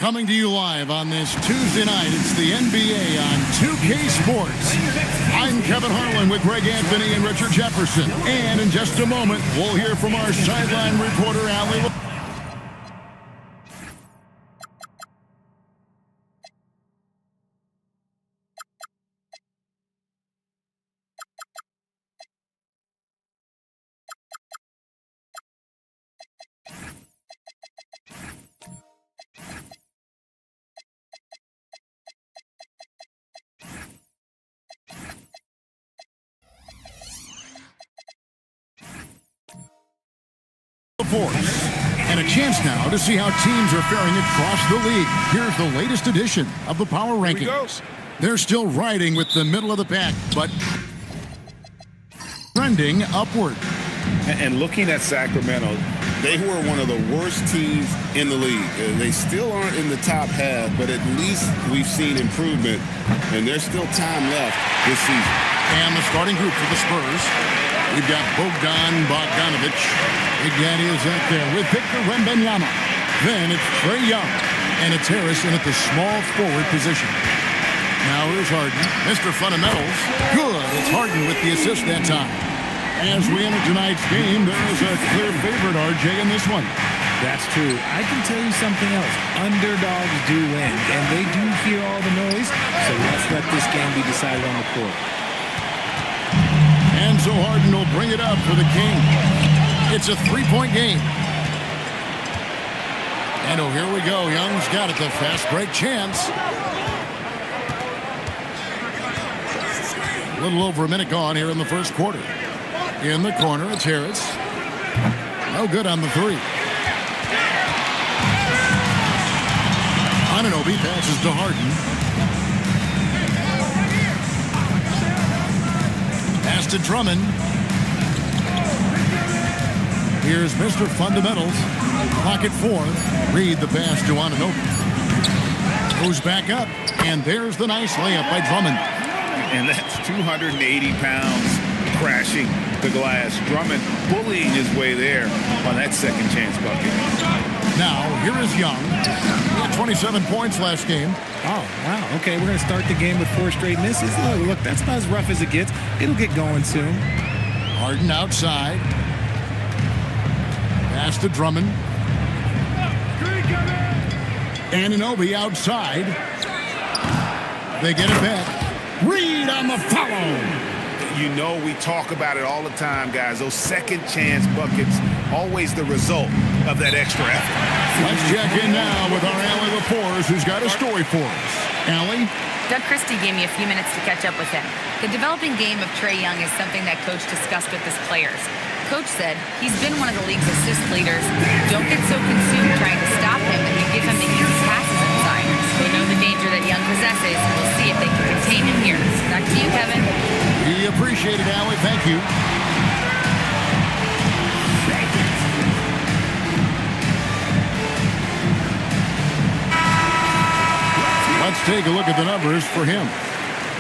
Coming to you live on this Tuesday night, it's the NBA on 2K Sports. I'm Kevin Harlan with Greg Anthony and Richard Jefferson. And in just a moment, we'll hear from our sideline reporter, Allie. And a chance now to see how teams are faring across the league. Here's the latest edition of the Power Rankings. They're still riding with the middle of the pack, but trending upward. And looking at Sacramento, they were one of the worst teams in the league. They still aren't in the top half, but at least we've seen improvement, and there's still time left this season. And the starting group for the Spurs. We've got Bogdan Bogdanovic. Big Daddy is out there with Victor Wembanyama. Then it's Trae Young. And it's Harris in at the small forward position. Now here's Harden. Mr. Fundamentals. Good. It's Harden with the assist that time. As we enter tonight's game, there is a clear favorite, RJ, in this one. That's true. I can tell you something else. Underdogs do win, and they do hear all the noise. So let's let this game be decided on the court. And so Harden will bring it up for the King. It's a three-point game. And oh, here we go. Young's got it. The fast break chance. A little over a minute gone here in the first quarter. In the corner, it's Harris. No good on the three. Anunoby passes to Harden. Pass to Drummond. Here's Mr. Fundamentals. Clock at 4. Read the pass to Anunoby. Goes back up. And there's the nice layup by Drummond. And that's 280 pounds crashing the glass. Drummond bullying his way there on that second chance bucket. Now, here is Young. He had 27 points last game. Oh, wow. Okay, we're going to start the game with 4 straight misses. Look, that's about as rough as it gets. It'll get going soon. Harden outside. Pass to Drummond. Anunoby outside. They get it back. Reed on the follow. You know we talk about it all the time, guys. Those second chance buckets, always the result of that extra effort. Let's check in now with our Allie LaForce, who's got a story for us. Allie? Doug Christie gave me a few minutes to catch up with him. The developing game of Trae Young is something that Coach discussed with his players. Coach said he's been one of the league's assist leaders. Don't get so consumed trying to stop him that you give him the easy passes inside. They know the danger that Young possesses. We'll see if they can contain him here. Back to you, Kevin. We appreciate it, Allie. Thank you. Let's take a look at the numbers for him.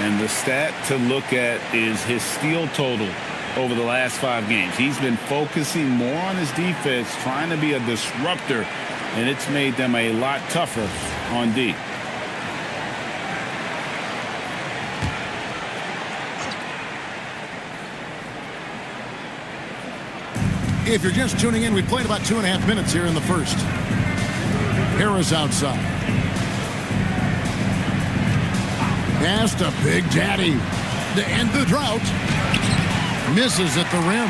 And the stat to look at is his steal total over the last 5 games. He's been focusing more on his defense, trying to be a disruptor, and it's made them a lot tougher on D. If you're just tuning in, we played about 2.5 minutes here in the first. Harris outside. Pass to Big Daddy to end the drought. Misses at the rim.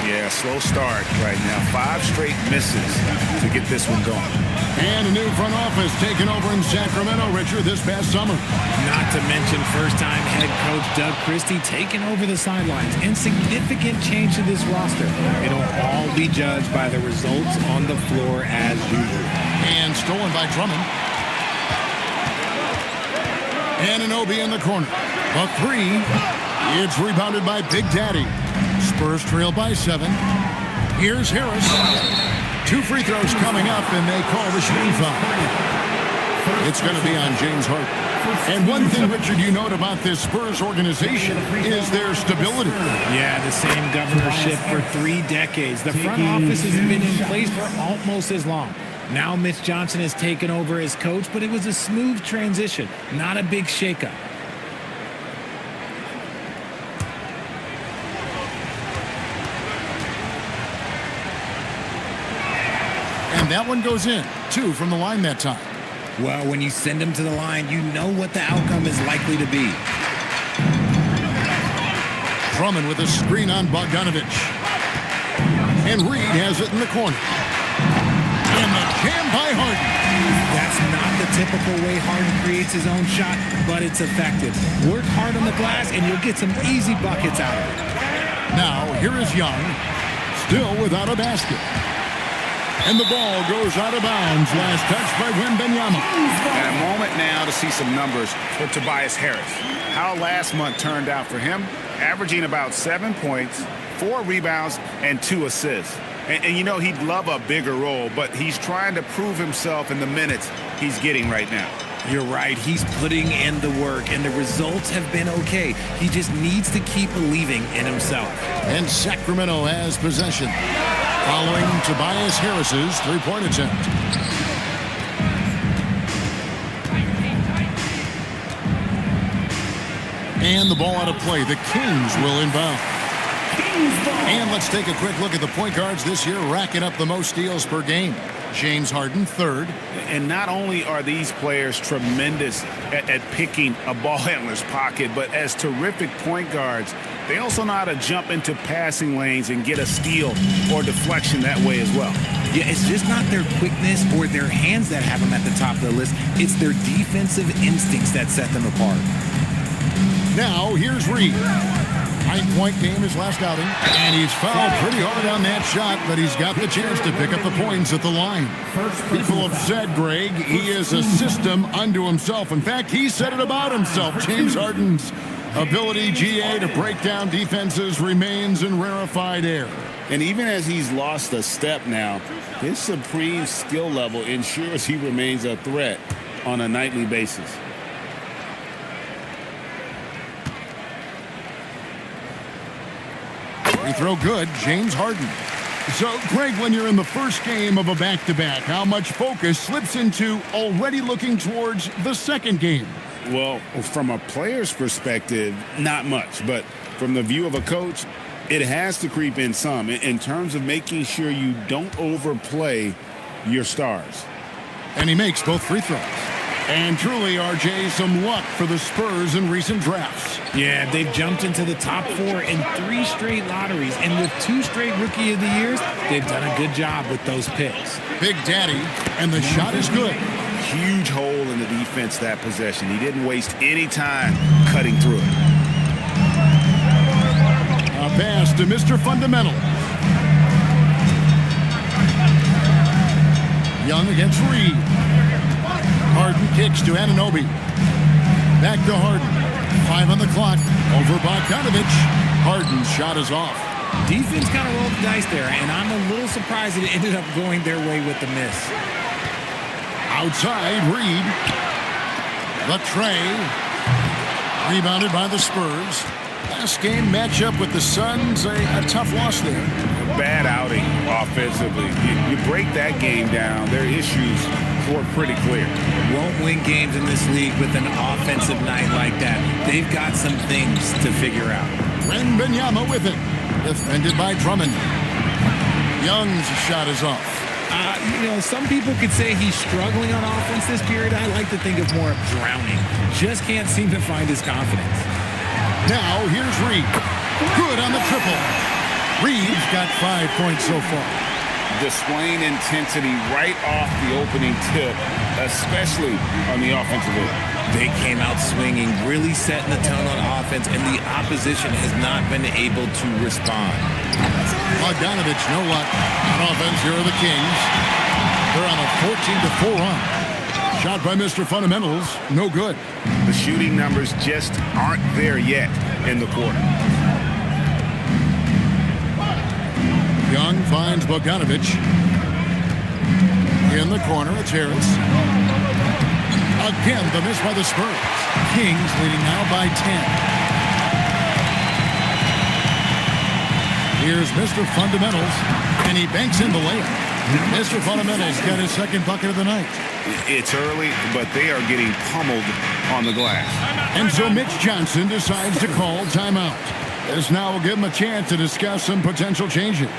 Yeah, slow start right now. 5 straight misses to get this one going. And a new front office taken over in Sacramento, Richard, this past summer. Not to mention first-time head coach Doug Christie taking over the sidelines. Insignificant change to this roster. It'll all be judged by the results on the floor as usual. And stolen by Drummond. Anunoby in the corner. A 3. It's rebounded by Big Daddy. Spurs trail by 7. Here's Harris. 2 free throws coming up, and they call the shooting foul. It's going to be on James Harden. And one thing, Richard, you note about this Spurs organization is their stability. Yeah, the same governorship for 3 decades. The front office has been in place for almost as long. Now Mitch Johnson has taken over as coach, but it was a smooth transition, not a big shakeup. And that one goes in. 2 from the line that time. Well, when you send him to the line, you know what the outcome is likely to be. Drummond with a screen on Bogdanovich. And Reed has it in the corner. And the jam by Harden. That's not the typical way Harden creates his own shot, but it's effective. Work hard on the glass, and you'll get some easy buckets out of it. Now, here is Young, still without a basket. And the ball goes out of bounds. Last touch by Wembanyama. And a moment now to see some numbers for Tobias Harris. How last month turned out for him, averaging about 7 points, 4 rebounds, and 2 assists. And you know, he'd love a bigger role, but he's trying to prove himself in the minutes he's getting right now. You're right. He's putting in the work, and the results have been okay. He just needs to keep believing in himself. And Sacramento has possession, following Tobias Harris's three-point attempt. And the ball out of play. The Kings will inbound. And let's take a quick look at the point guards this year, racking up the most steals per game. James Harden, 3rd. And not only are these players tremendous at picking a ball handler's pocket, but as terrific point guards, they also know how to jump into passing lanes and get a steal or deflection that way as well. Yeah, it's just not their quickness or their hands that have them at the top of the list. It's their defensive instincts that set them apart. Now, here's Reed. 9-point game his last outing, and he's fouled pretty hard on that shot, but he's got the chance to pick up the points at the line. People have said, Greg, he is a system unto himself. In fact, he said it about himself. James Harden's ability, GA, to break down defenses remains in rarefied air. And even as he's lost a step now, his supreme skill level ensures he remains a threat on a nightly basis. Free throw good, James Harden. So, Greg, when you're in the first game of a back-to-back, how much focus slips into already looking towards the second game? Well, from a player's perspective, not much. But from the view of a coach, it has to creep in some in terms of making sure you don't overplay your stars. And he makes both free throws. And truly, RJ, some luck for the Spurs in recent drafts. Yeah, they've jumped into the top 4 in 3 straight lotteries. And with 2 straight Rookie of the Years, they've done a good job with those picks. Big Daddy, and the shot is good. Huge hole in the defense that possession. He didn't waste any time cutting through it. A pass to Mr. Fundamental. Young against Reed. Harden kicks to Anunoby. Back to Harden. 5 on the clock. Over Bogdanovich. Harden's shot is off. Defense kind of rolled the dice there, and I'm a little surprised that it ended up going their way with the miss. Outside, Reed. The tray. Rebounded by the Spurs. Last game matchup with the Suns, a tough loss there. Bad outing offensively. You break that game down, their issues were pretty clear. Won't win games in this league with an offensive night like that. They've got some things to figure out. Wembanyama with it. Defended by Drummond. Young's shot is off. Some people could say he's struggling on offense this period. I like to think of more of drowning. Just can't seem to find his confidence. Now, here's Reed. Good on the triple. Reed's got 5 points so far. Displaying intensity right off the opening tip, especially on the offensive end. They came out swinging, really setting the tone on offense, and the opposition has not been able to respond. Bogdanovich, no luck. On offense, here are the Kings. They're on a 14-4 run. Shot by Mr. Fundamentals, no good. The shooting numbers just aren't there yet in the quarter. Young finds Bogdanovich. In the corner, it's Harris. Again, the miss by the Spurs. Kings leading now by 10. Here's Mr. Fundamentals, and he banks in the layup. Mr. Fundamentals got his second bucket of the night. It's early, but they are getting pummeled on the glass. And so Mitch Johnson decides to call timeout. This now will give him a chance to discuss some potential changes.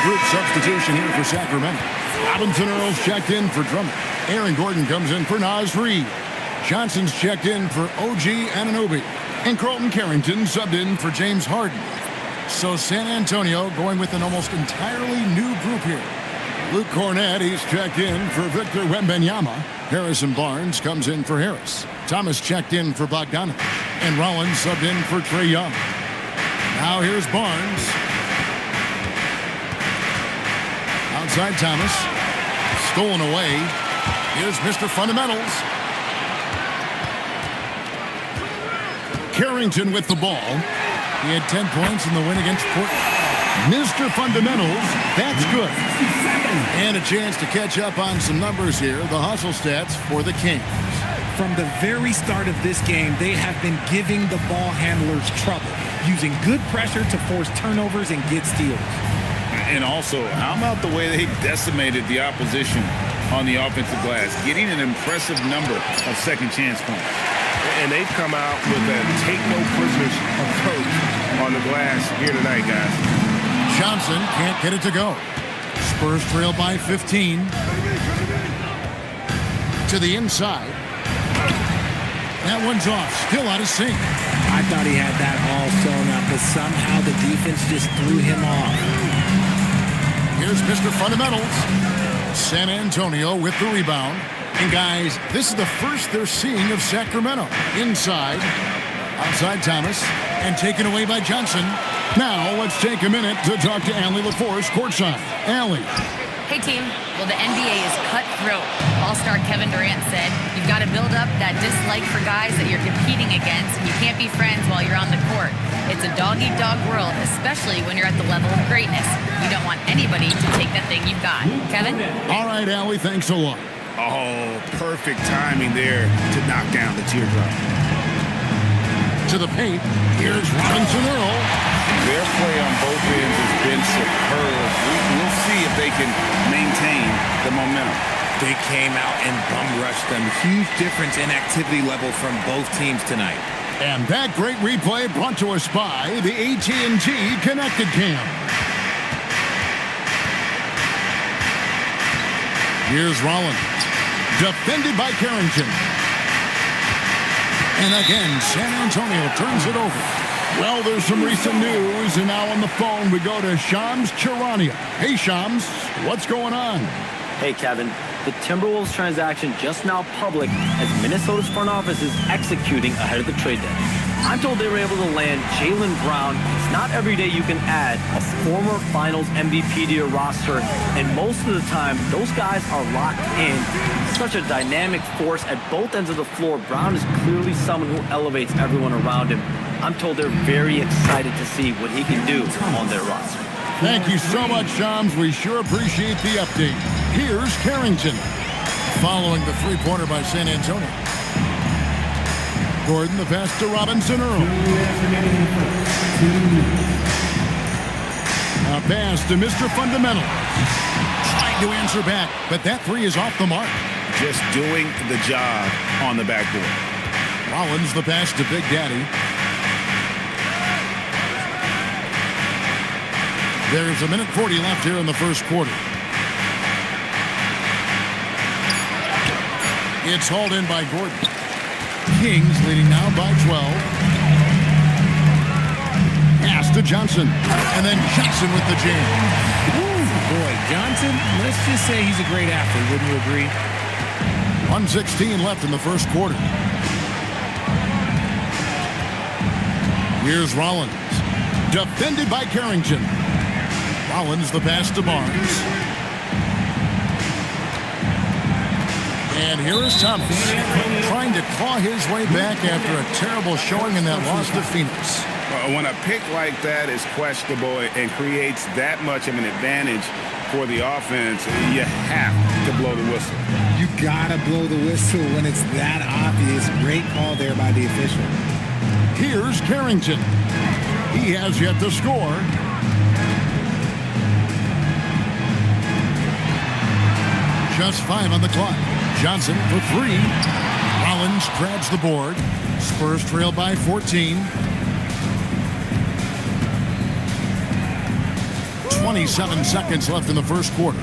Group substitution here for Sacramento. Robinson Earls checked in for Drummond. Aaron Gordon comes in for Naz Reid. Johnson's checked in for OG Anunoby. And Carlton Carrington subbed in for James Harden. So San Antonio going with an almost entirely new group here. Luke Cornett, he's checked in for Victor Wembanyama. Harrison Barnes comes in for Harris. Thomas checked in for Bogdanovic. And Rollins subbed in for Trae Young. Now here's Barnes. Outside Thomas. Stolen away. Here's Mr. Fundamentals. Carrington with the ball. He had 10 points in the win against Portland. Mr. Fundamentals, that's good. And a chance to catch up on some numbers here. The hustle stats for the Kings. From the very start of this game, they have been giving the ball handlers trouble, using good pressure to force turnovers and get steals. And also, how about the way they decimated the opposition on the offensive glass, getting an impressive number of second chance points. And they've come out with a take-no-prisoners approach on the glass here tonight, guys. Johnson can't get it to go. Spurs trail by 15. To the inside. That one's off. Still out of sync. I thought he had that all sewn up, but somehow the defense just threw him off. Here's Mr. Fundamentals. San Antonio with the rebound. And guys, this is the first they're seeing of Sacramento. Inside. Outside Thomas. And taken away by Johnson. Now let's take a minute to talk to Allie LaForce courtside. Allie. Hey, team. Well, the NBA is cutthroat. All-star Kevin Durant said, you've got to build up that dislike for guys that you're competing against, and you can't be friends while you're on the court. It's a dog-eat-dog world, especially when you're at the level of greatness. You don't want anybody to take that thing you've got. Kevin? All right, Allie, thanks a lot. Oh, perfect timing there to knock down the teardrop. To the paint, here's Robinson Earl. Their play on both ends has been superb. We'll see if they can maintain the momentum. They came out and bum rushed them. Huge difference in activity level from both teams tonight. And that great replay brought to us by the AT&T Connected Cam. Here's Rollins. Defended by Carrington. And again, San Antonio turns it over. Well, there's some recent news, and now on the phone we go to Shams Charania. Hey, Shams, what's going on? Hey, Kevin. The Timberwolves transaction just now public as Minnesota's front office is executing ahead of the trade deadline. I'm told they were able to land Jaylen Brown. It's not every day you can add a former Finals MVP to your roster, and most of the time, those guys are locked in. Such a dynamic force at both ends of the floor. Brown is clearly someone who elevates everyone around him. I'm told they're very excited to see what he can do on their roster. Thank you so much, Shams. We sure appreciate the update. Here's Carrington, following the three-pointer by San Antonio. Gordon, the pass to Robinson Earl. A pass to Mr. Fundamental. Trying to answer back, but that three is off the mark. Just doing the job on the backboard. Rollins the pass to Big Daddy. There's a minute 40 left here in the first quarter. It's hauled in by Gordon. Kings leading now by 12. Pass to Johnson. And then Johnson with the jam. Ooh, boy, Johnson, let's just say he's a great athlete, wouldn't you agree? 1:16 left in the first quarter. Here's Rollins. Defended by Carrington. Rollins the pass to Barnes. And here is Thomas trying to claw his way back after a terrible showing in that loss to Phoenix. When a pick like that is questionable and creates that much of an advantage for the offense, you have to blow the whistle. You gotta blow the whistle when it's that obvious. Great call there by the official. Here's Carrington. He has yet to score. Just 5 on the clock. Johnson for 3. Rollins grabs the board. Spurs trail by 14. 27 seconds left in the first quarter.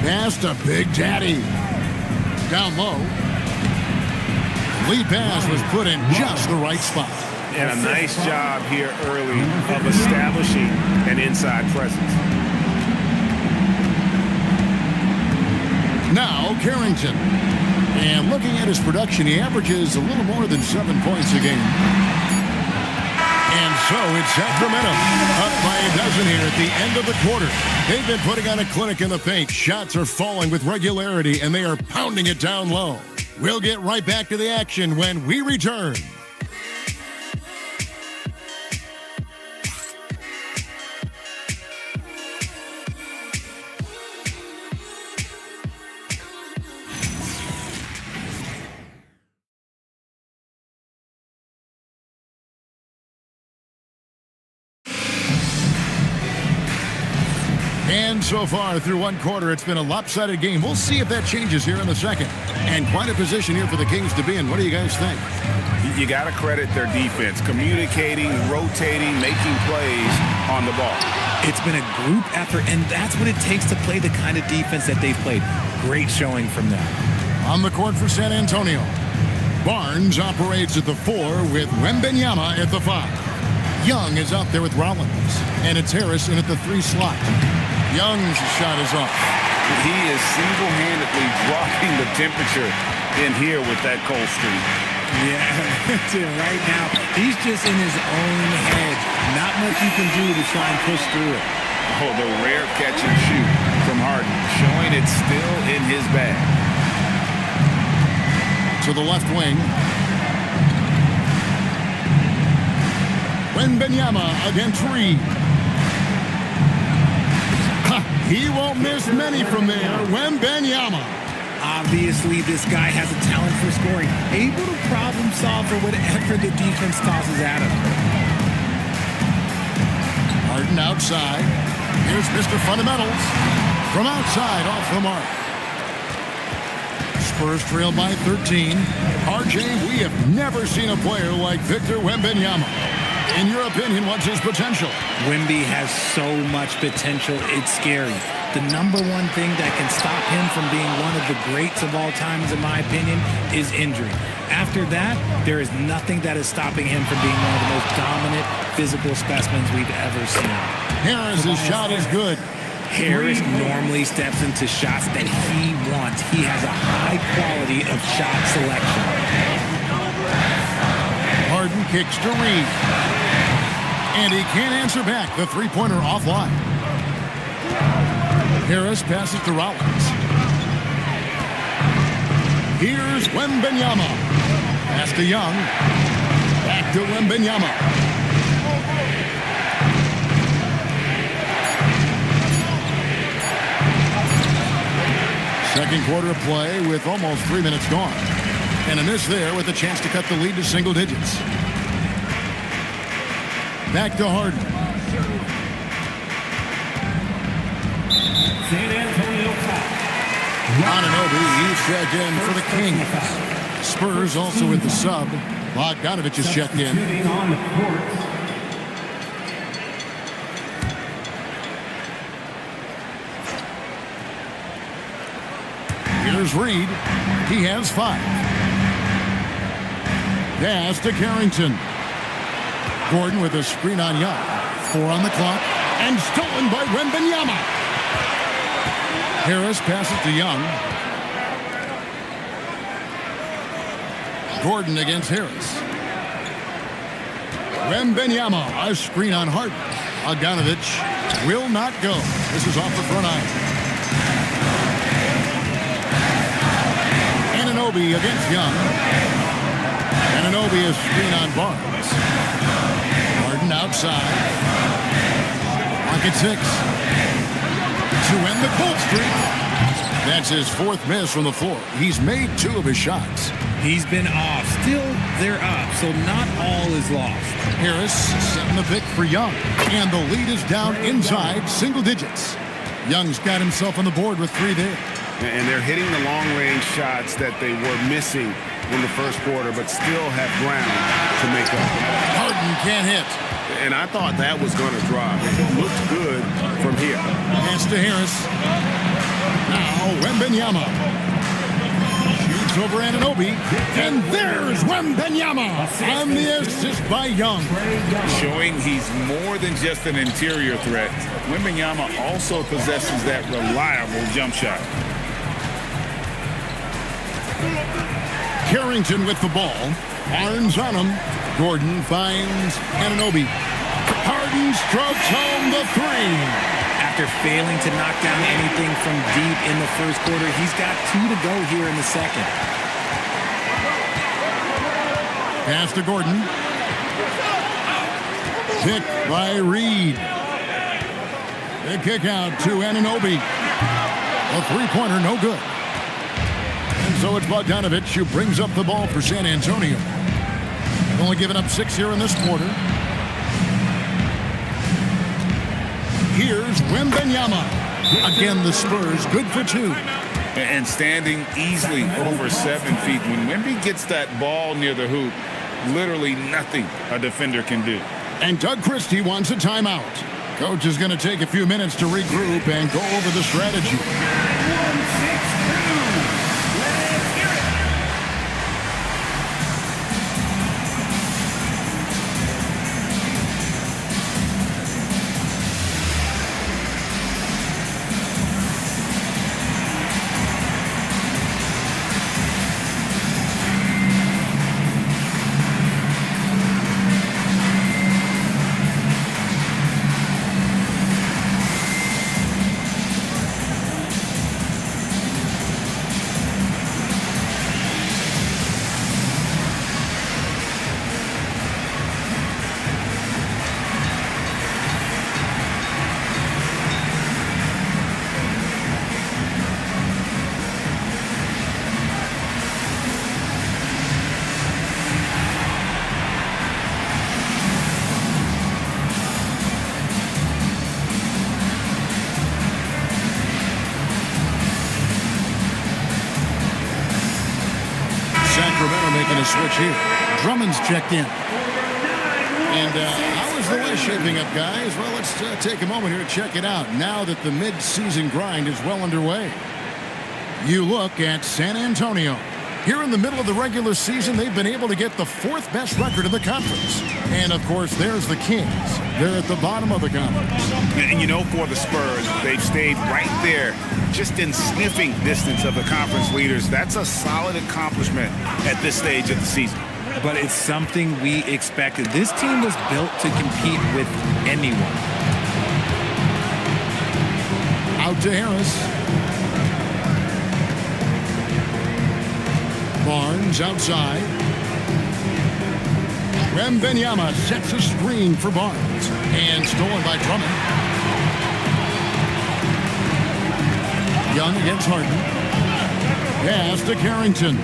Pass to Big Daddy. Down low. Lead pass was put in just the right spot. And a nice job here early of establishing an inside presence. Now Carrington. And looking at his production, he averages a little more than 7 points a game. And so it's Sacramento up by a dozen here at the end of the quarter. They've been putting on a clinic in the paint. Shots are falling with regularity, and they are pounding it down low. We'll get right back to the action when we return. And so far through one quarter, it's been a lopsided game. We'll see if that changes here in the second. And quite a position here for the Kings to be in. What do you guys think? You got to credit their defense, communicating, rotating, making plays on the ball. It's been a group effort, and that's what it takes to play the kind of defense that they've played. Great showing from them. On the court for San Antonio, Barnes operates at the 4 with Wembanyama at the 5. Young is out there with Rollins, and it's Harris in at the 3 slot. Young's shot is off. He is single-handedly dropping the temperature in here with that cold streak. Yeah, right now, he's just in his own head. Not much you can do to try and push through it. Oh, the rare catch and shoot from Harden, showing it's still in his bag. To the left wing. Wembanyama against Reed. He won't miss many from there. Wembanyama. Obviously, this guy has a talent for scoring. Able to problem solve for whatever the defense tosses at him. Harden outside. Here's Mr. Fundamentals. From outside, off the mark. Spurs trail by 13. RJ, we have never seen a player like Victor Wembanyama. In your opinion, what's his potential? Wemby has so much potential, it's scary. The number one thing that can stop him from being one of the greats of all times, in my opinion, is injury. After that, there is nothing that is stopping him from being one of the most dominant physical specimens we've ever seen. Harris's shot is good. Harris normally steps into shots that he wants. He has a high quality of shot selection. Harden kicks to Reed. And he can't answer back. The three-pointer offline. Harris passes to Rollins. Here's Wembanyama. Pass to Young. Back to Wembanyama. Second quarter of play with almost 3 minutes gone. And a miss there with a chance to cut the lead to single digits. Back to Harden. San Antonio foul. Anunoby, he's checked in for the Kings. Spurs also with the sub. Bogdanovich is checked in. Sitting on the court. Here's Reed. He has 5. Pass to Carrington. Gordon with a screen on Young. 4 on the clock. And stolen by Wembanyama. Harris passes to Young. Gordon against Harris. Wembanyama, a screen on Harden. Bogdanovich will not go. This is off the front iron. Anunoby against Young. Anunoby is screen on Barnes. Harden outside. Pocket 6. To end the cold streak. That's his 4th miss from the floor. He's made 2 of his shots. He's been off. Still, they're up, so not all is lost. Harris setting the pick for Young. And the lead is down inside single digits. Young's got himself on the board with 3 there. And they're hitting the long-range shots that they were missing in the first quarter, but still have ground to make up. Harden can't hit. And I thought that was going to drop. It looked good from here. Pass to Harris. Now Wembanyama. Shoots over Anunoby. And there's Wembanyama on the assist by Young. Showing he's more than just an interior threat. Wembanyama also possesses that reliable jump shot. Carrington with the ball. Barnes on him. Gordon finds Anunoby. Harden strokes home the 3. After failing to knock down anything from deep in the first quarter, he's got 2 to go here in the second. Pass to Gordon. Pick by Reed. The kick out to Anunoby. A 3-pointer, no good. And so it's Bogdanovich who brings up the ball for San Antonio. Only given up 6 here in this quarter. Here's Wembanyama. Again, the Spurs good for 2. And standing easily over 7 feet. When Wemby gets that ball near the hoop, literally nothing a defender can do. And Doug Christie wants a timeout. Coach is going to take a few minutes to regroup and go over the strategy. 1-6-2. Let's hear it. Sacramento making a switch here. Drummond's checked in. And how is the West shaping up, guys? Well, let's take a moment here to check it out now that the mid-season grind is well underway. You look at San Antonio. Here in the middle of the regular season, they've been able to get the 4th best record in the conference. And, of course, there's the Kings. They're at the bottom of the conference. And you know, for the Spurs, they've stayed right there, just in sniffing distance of the conference leaders. That's a solid accomplishment at this stage of the season. But it's something we expected. This team was built to compete with anyone. Out to Harris. Barnes outside. Wembanyama sets a screen for Barnes. And stolen by Drummond. Young against Harden. Pass to Carrington.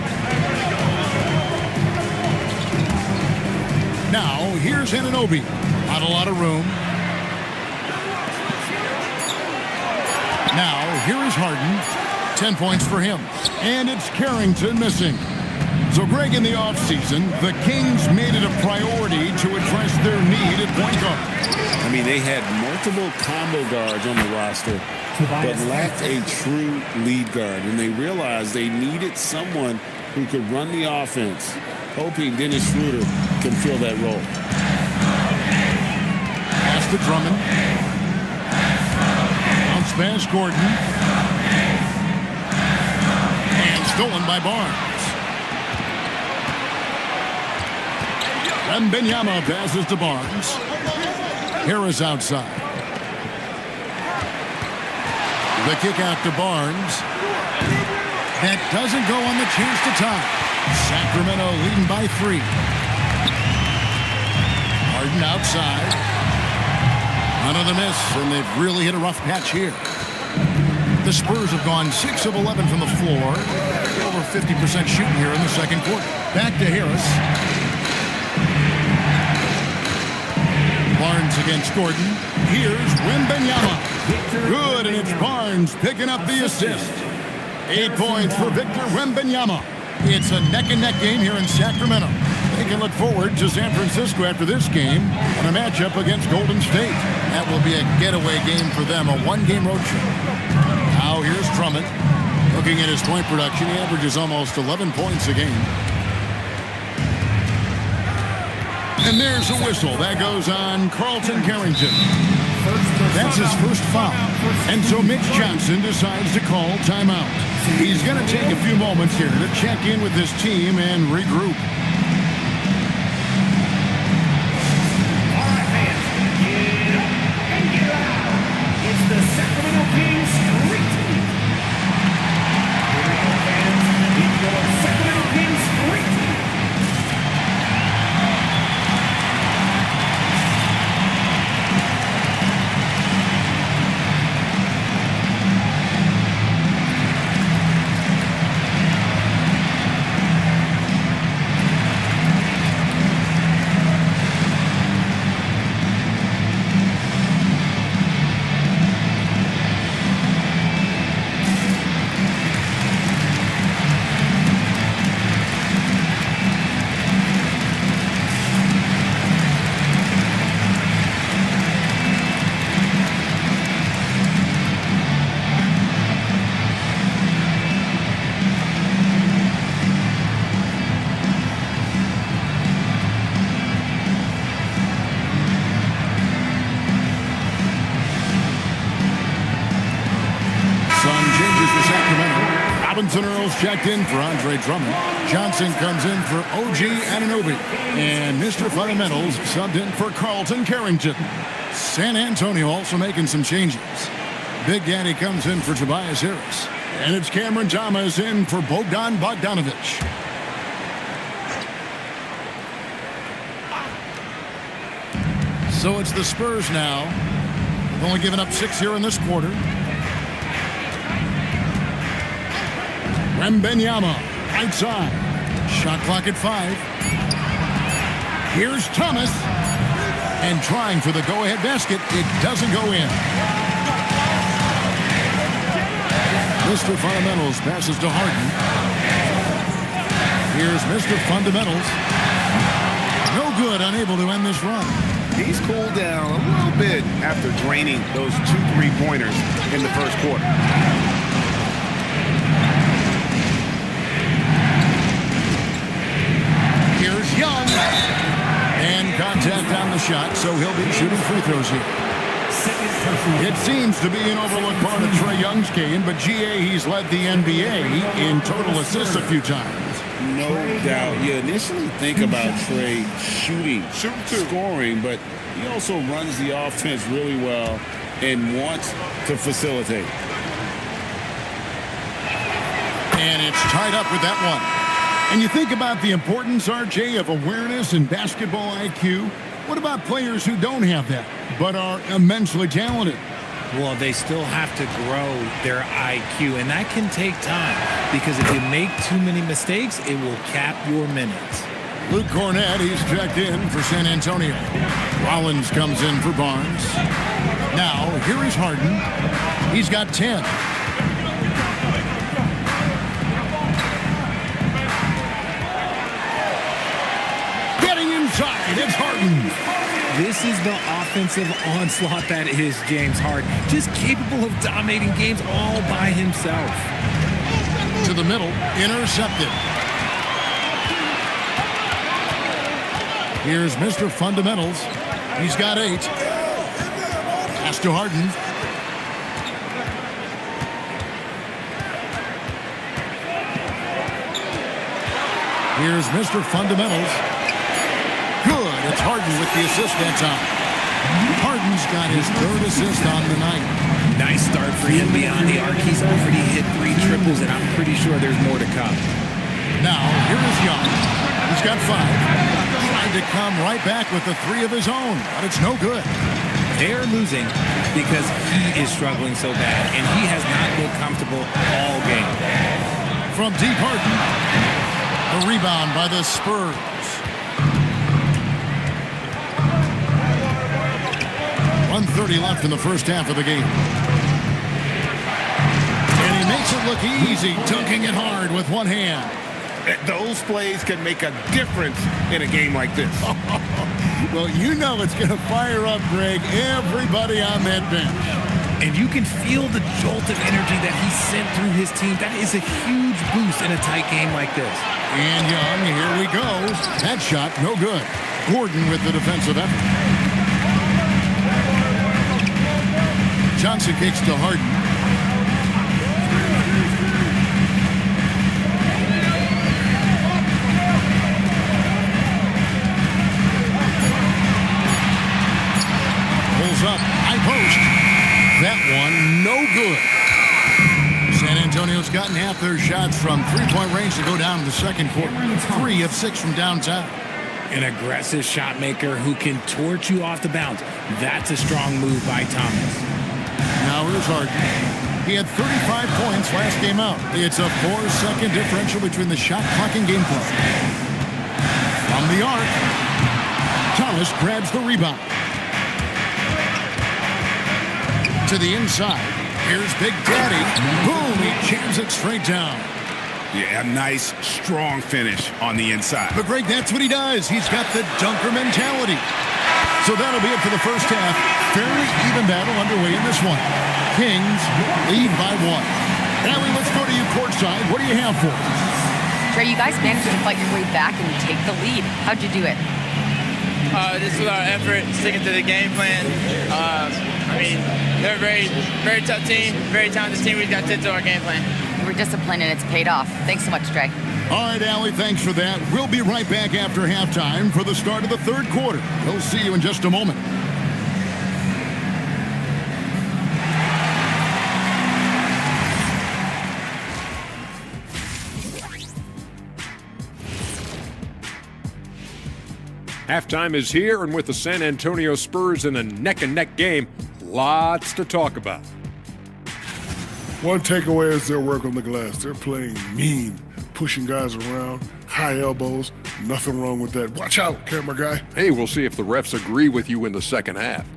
Now, here's Anunoby. Not a lot of room. Now, here is Harden. 10 points for him. And it's Carrington missing. So, Greg, in the offseason, the Kings made it a priority to address their need at point guard. I mean, they had multiple combo guards on the roster, but lacked a true lead guard. And they realized they needed someone who could run the offense, hoping Dennis Schroeder can fill that role. Pass to Drummond. Bounce pass Gordon. And stolen by Barnes. Wembanyama passes to Barnes. Harris outside. The kick out to Barnes. That doesn't go on the chance to tie. Sacramento leading by 3. Harden outside. Another miss, and they've really hit a rough patch here. The Spurs have gone 6 of 11 from the floor. Over 50% shooting here in the second quarter. Back to Harris. Barnes against Gordon. Here's Wembanyama. Good, and it's Barnes picking up the assist. 8 points for Victor Wembanyama. It's a neck-and-neck game here in Sacramento. They can look forward to San Francisco after this game and a matchup against Golden State. That will be a getaway game for them, a one-game road trip. Now here's Drummond. Looking at his point production, he averages almost 11 points a game. And there's a whistle. That goes on Carlton Carrington. That's his first foul. And so Mitch Johnson decides to call timeout. He's going to take a few moments here to check in with his team and regroup. All right, fans, get up and get out. It's the Sacramento Kings Street Team. Here we go, fans. It's your Sacramento Kings Street Team. Robinson Earls checked in for Andre Drummond. Johnson comes in for OG Anunoby. And Mr. Fundamentals subbed in for Carlton Carrington. San Antonio also making some changes. Big Daddy comes in for Tobias Harris. And it's Cameron Thomas in for Bogdan Bogdanovic. So it's the Spurs now. They've only given up 6 here in this quarter. Wembanyama, right side. Shot clock at 5. Here's Thomas. And trying for the go-ahead basket. It doesn't go in. Mr. Fundamentals passes to Harden. Here's Mr. Fundamentals. No good, unable to end this run. He's cooled down a little bit after draining those 2 3-pointers in the first quarter. Here's Young. And contact on the shot, so he'll be shooting free throws here. It seems to be an overlooked part of Trae Young's game, but GA, he's led the NBA in total assists a few times. No doubt. You initially think about Trae shooting, scoring, but he also runs the offense really well and wants to facilitate. And it's tied up with that one. And you think about the importance, RJ, of awareness and basketball IQ. What about players who don't have that, but are immensely talented? Well, they still have to grow their IQ, and that can take time because if you make too many mistakes, it will cap your minutes. Luke Cornett, he's checked in for San Antonio. Rollins comes in for Barnes. Now, here is Harden. He's got 10. Getting inside, it's Harden. This is the offensive onslaught that is James Harden. Just capable of dominating games all by himself. To the middle, intercepted. Here's Mr. Fundamentals. He's got 8. Pass to Harden. Here's Mr. Fundamentals. Good. It's Harden with the assist that time. Harden's got his 3rd assist on the night. Nice start for him beyond the arc. He's already hit 3 triples, and I'm pretty sure there's more to come. Now, here is Young. He's got 5. Trying to come right back with the 3 of his own, but it's no good. They're losing because he is struggling so bad, and he has not looked comfortable all game. From deep, Harden. A rebound by the Spurs. .130 left in the first half of the game. And he makes it look easy, dunking it hard with one hand. Those plays can make a difference in a game like this. Well, you know it's going to fire up, Greg, everybody on that bench. And you can feel the jolt of energy that he sent through his team. That is a huge boost in a tight game like this. And Young, here we go. That shot, no good. Gordon with the defensive effort. Johnson kicks to Harden. Pulls up, high post. That one, no good. San Antonio's gotten half their shots from three-point range to go down in the second quarter. 3 of 6 from downtown. An aggressive shot maker who can torch you off the bounce. That's a strong move by Thomas. Now here's Harden. He had 35 points last game out. It's a 4-second differential between the shot clock and game clock. From the arc, Thomas grabs the rebound. To the inside. Here's Big Daddy. Boom, he jams it straight down. Yeah, a nice, strong finish on the inside. But Greg, that's what he does. He's got the dunker mentality. So that'll be it for the first half. Fairly even battle underway in this one. Kings lead by 1. Allie, let's go to you courtside. What do you have for us? Trey, you guys managed to fight your way back and take the lead. How'd you do it? This was our effort, sticking to the game plan. They're a very, very tough team, very talented team. We got to our game plan. You were disciplined and it's paid off. Thanks so much, Trey. All right, Allie, thanks for that. We'll be right back after halftime for the start of the third quarter. We'll see you in just a moment. Halftime is here, and with the San Antonio Spurs in a neck-and-neck game, lots to talk about. One takeaway is their work on the glass. They're playing mean, pushing guys around, high elbows. Nothing wrong with that. Watch out, camera guy. Hey, we'll see if the refs agree with you in the second half.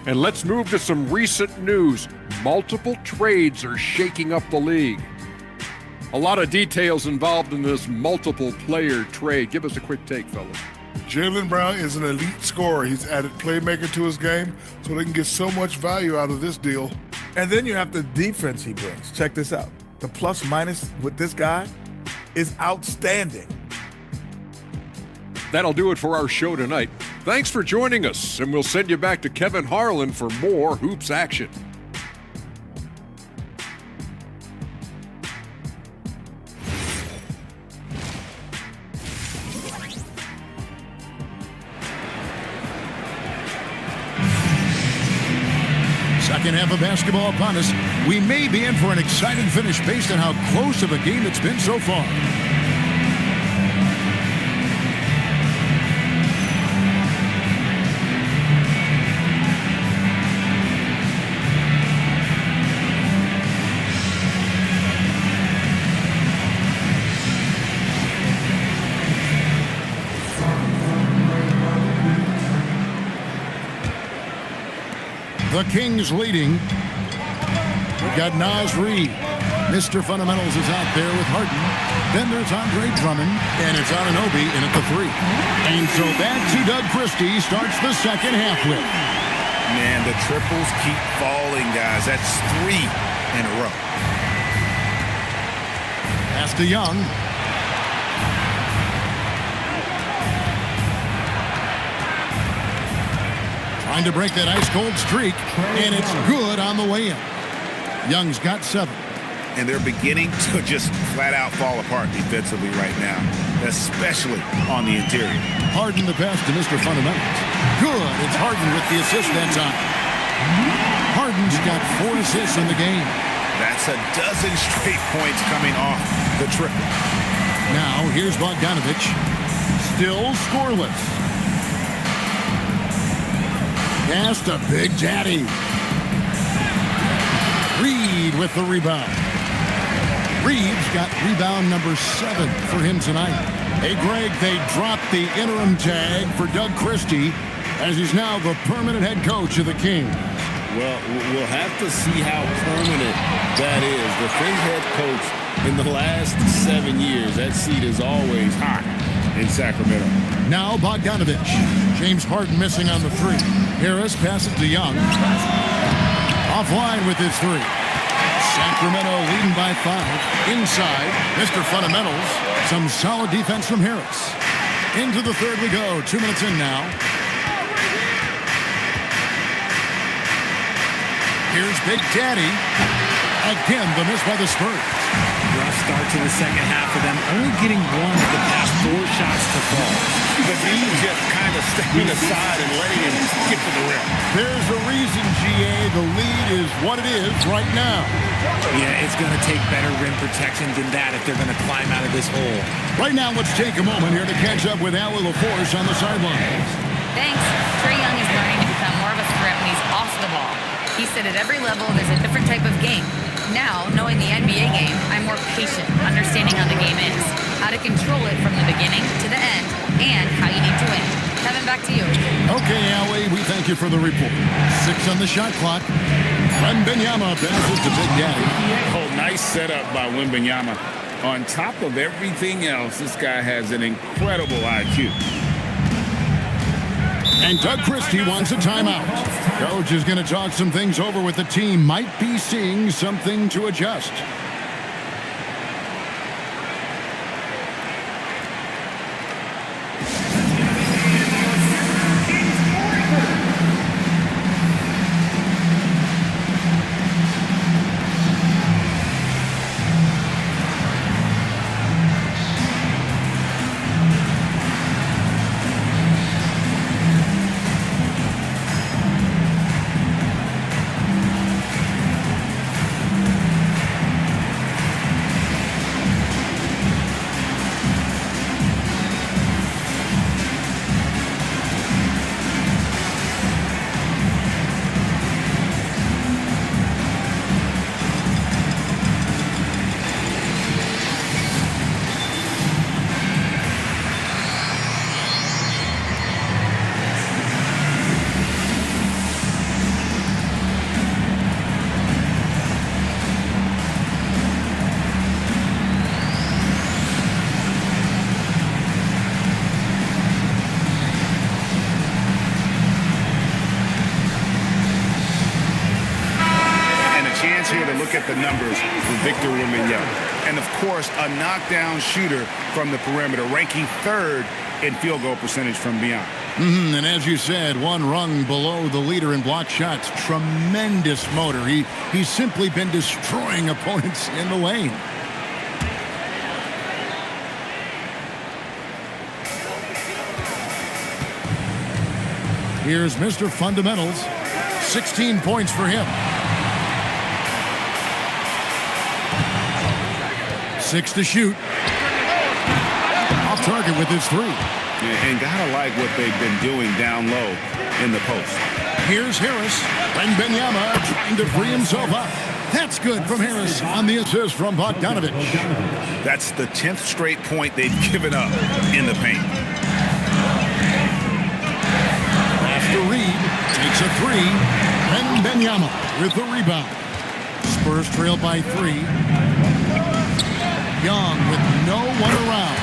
And let's move to some recent news. Multiple trades are shaking up the league. A lot of details involved in this multiple player trade. Give us a quick take, fellas. Jaylen Brown is an elite scorer. He's added playmaker to his game, so they can get so much value out of this deal. And then you have the defense he brings. Check this out. The plus minus with this guy is outstanding. That'll do it for our show tonight. Thanks for joining us, and we'll send you back to Kevin Harlan for more hoops action. Second half of basketball upon us. We may be in for an exciting finish based on how close of a game it's been so far. The Kings leading. We've got Naz Reid. Mr. Fundamentals is out there with Harden. Then there's Andre Drummond, and it's Anunoby in at the 3. And so that's who Doug Christie starts the second half with. Man, the triples keep falling, guys. That's 3 in a row. Pass to Young. Trying to break that ice-cold streak, and it's good on the way in. Young's got 7. And they're beginning to just flat-out fall apart defensively right now, especially on the interior. Harden the pass to Mr. Fundamentals. Good. It's Harden with the assist that time. Harden's got 4 assists in the game. That's a dozen straight points coming off the triple. Now, here's Bogdanovich. Still scoreless. Pass to Big Daddy. Reid with the rebound. Reed's got rebound number 7 for him tonight. Hey, Greg, they dropped the interim tag for Doug Christie as he's now the permanent head coach of the Kings. Well, we'll have to see how permanent that is. The fifth head coach in the last 7 years, that seat is always hot in Sacramento. Now Bogdanovich. James Harden missing on the 3. Harris passes to Young. Offline with his 3. Sacramento leading by 5. Inside, Mr. Fundamentals. Some solid defense from Harris. Into the third we go. 2 minutes in now. Here's Big Daddy. Again, the miss by the Spurs. Rough start to the second half of them, only getting 1 of the past 4 shots to fall. The team just kind of stepping aside and letting him get to the rim. There's a reason, GA. The lead is what it is right now. Yeah, it's going to take better rim protection than that if they're going to climb out of this hole. Right now, let's take a moment here to catch up with Allie LaForce on the sidelines. Thanks. Trae Young is learning to become more of a threat when he's off the ball. He said at every level there's a different type of game. Now, knowing the NBA game, I'm more patient, understanding how the game is, how to control it from the beginning to the end, and how you need to win. Kevin, back to you. Okay, Allie, we thank you for the report. 6 on the shot clock. Wembanyama passes to Big Daddy. Oh, nice setup by Wembanyama. On top of everything else, this guy has an incredible IQ. And Doug Christie wants a timeout. Coach is going to talk some things over with the team. Might be seeing something to adjust. At the numbers with Victor Wembanyama. And, of course, a knockdown shooter from the perimeter, ranking 3rd in field goal percentage from beyond. And as you said, 1 rung below the leader in block shots. Tremendous motor. He's simply been destroying opponents in the lane. Here's Mr. Fundamentals. 16 points for him. 6 to shoot. Off target with his 3. And gotta like what they've been doing down low in the post. Here's Harris. Wembanyama trying to free himself up. That's good from Harris on the assist from Bogdanovich. That's the 10th straight point they've given up in the paint. Pass to Reid. Makes a three. Wembanyama with the rebound. Spurs trail by 3. Young with no one around.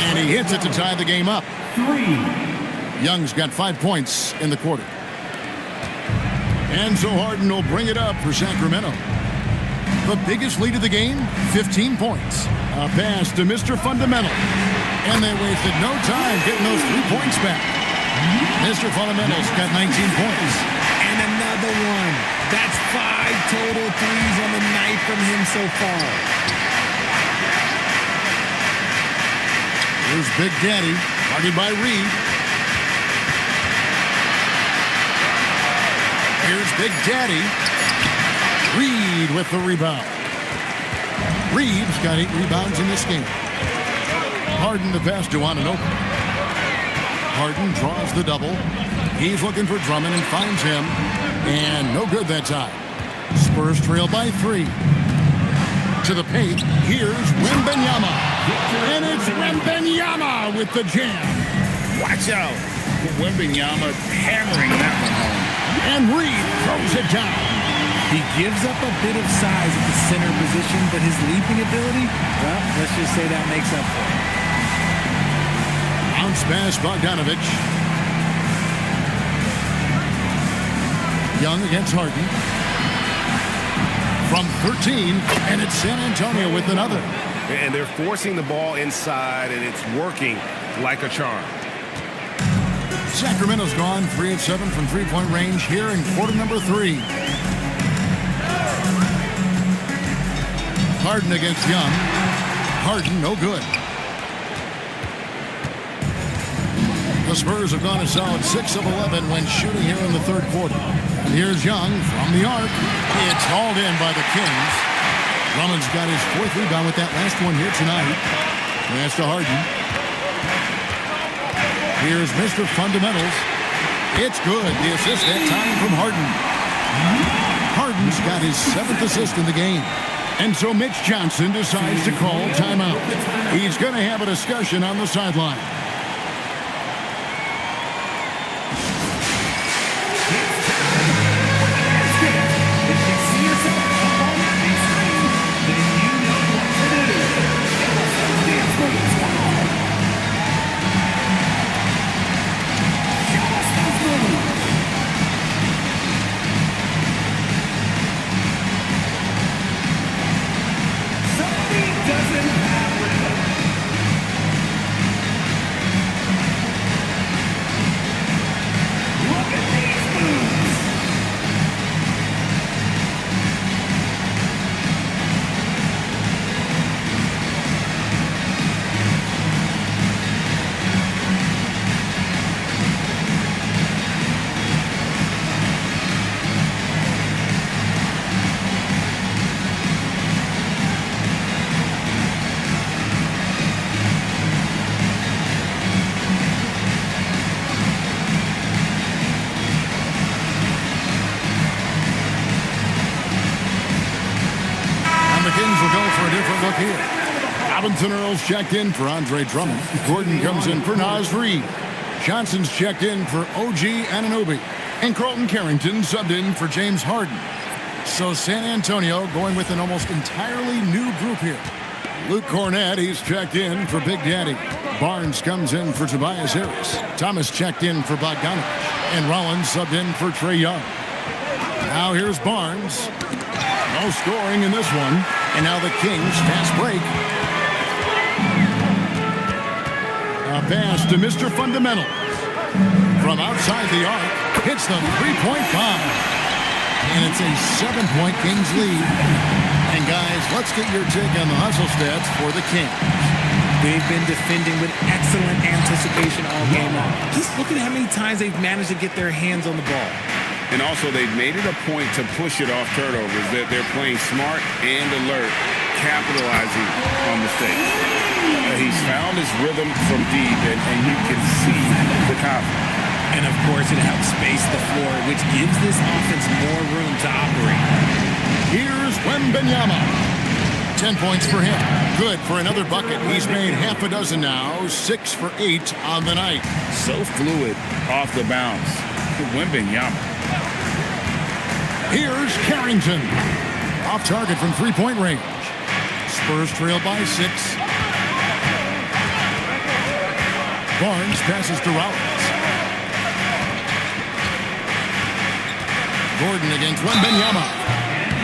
And he hits it to tie the game up. 3. Young's got 5 points in the quarter. And so Harden will bring it up for Sacramento. The biggest lead of the game, 15 points. A pass to Mr. Fundamental. And they wasted no time getting those 3 points back. Mr. Fundamental's got 19 points. And another one. That's 5 total threes on the night from him so far. Here's Big Daddy, guarded by Reed. Here's Big Daddy. Reed with the rebound. Reed's got 8 rebounds in this game. Harden the pass to Anunoby. Harden draws the double. He's looking for Drummond and finds him. And no good that time. Spurs trail by 3. To the paint, here's Wembanyama. And it's Wembanyama with the jam. Watch out. Wembanyama hammering that one home. And Reed throws it down. He gives up a bit of size at the center position, but his leaping ability, well, let's just say that makes up for it. Bounce pass, Bogdanovich. Young against Harden. From 13, and it's San Antonio with another. And they're forcing the ball inside, and it's working like a charm. Sacramento's gone 3 of 7 from three-point range here in quarter number 3. Harden against Young. Harden, no good. The Spurs have gone a solid 6 of 11 when shooting here in the third quarter. And here's Young from the arc. It's hauled in by the Kings. Drummond's got his 4th rebound with that last one here tonight. Pass to Harden. Here's Mr. Fundamentals. It's good. The assist that time from Harden. Harden's got his 7th assist in the game. And so Mitch Johnson decides to call timeout. He's going to have a discussion on the sideline. Robinson Earls checked in for Andre Drummond. Gordon comes in for Naz Reid. Johnson's checked in for OG Anunoby. And Carlton Carrington subbed in for James Harden. So San Antonio going with an almost entirely new group here. Luke Cornett, he's checked in for Big Daddy. Barnes comes in for Tobias Harris. Thomas checked in for Bogdanovich. And Rollins subbed in for Trae Young. Now here's Barnes. No scoring in this one. And now the Kings fast break. A pass to Mr. Fundamental. From outside the arc, hits the three-point bomb. And it's a 7-point Kings lead. And guys, let's get your take on the hustle stats for the Kings. They've been defending with excellent anticipation all game long. Just look at how many times they've managed to get their hands on the ball. And also, they've made it a point to push it off turnovers. They're playing smart and alert, capitalizing on mistakes. He's found his rhythm from deep, and you can see the confidence. And, of course, it helps space the floor, which gives this offense more room to operate. Here's Wembanyama. 10 points for him. Good for another bucket. He's made half a dozen now, 6 for 8 on the night. So fluid off the bounce. Wembanyama. Here's Carrington. Off target from three-point range. Spurs trail by 6. Barnes passes to Rollins. Gordon against Wembanyama.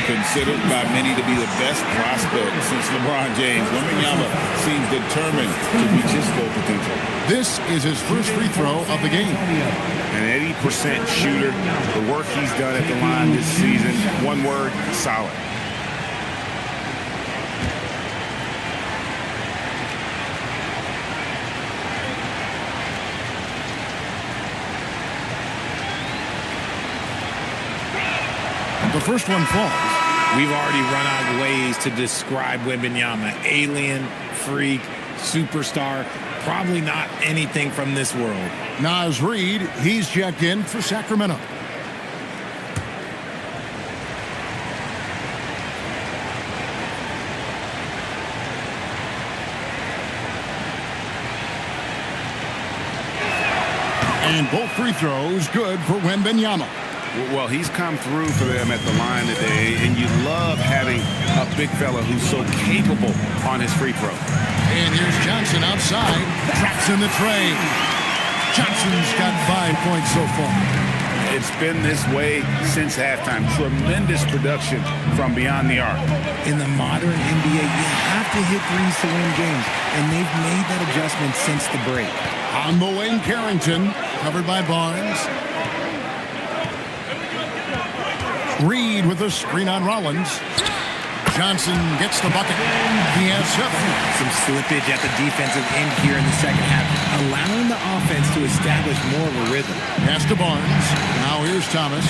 Considered by many to be the best prospect since LeBron James. Wembanyama seems determined to reach his full potential. This is his first free throw of the game. An 80% shooter. The work he's done at the line this season, one word, solid. The first one falls. We've already run out of ways to describe Wembanyama. Alien, freak, superstar, probably not anything from this world. Naz Reid, he's checked in for Sacramento. And both free throws good for Wembanyama. Well, he's come through for them at the line today, and you love having a big fella who's so capable on his free throw. And here's Johnson outside, traps in the tray. Johnson's got 5 points so far. It's been this way since halftime. Tremendous production from beyond the arc. In the modern NBA, you have to hit threes to win games, and they've made that adjustment since the break. On the wing, Carrington, covered by Barnes. Reed with a screen on Rollins. Johnson gets the bucket. He has 7. Some slippage at the defensive end here in the second half, allowing the offense to establish more of a rhythm. Pass to Barnes. Now here's Thomas.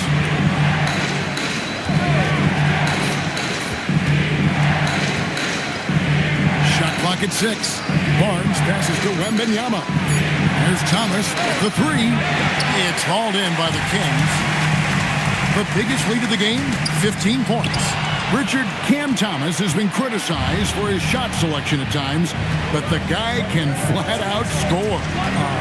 Shot clock at 6. Barnes passes to Wembanyama. There's Thomas. The 3. It's hauled in by the Kings. The biggest lead of the game, 15 points. Richard, Cam Thomas has been criticized for his shot selection at times, but the guy can flat out score.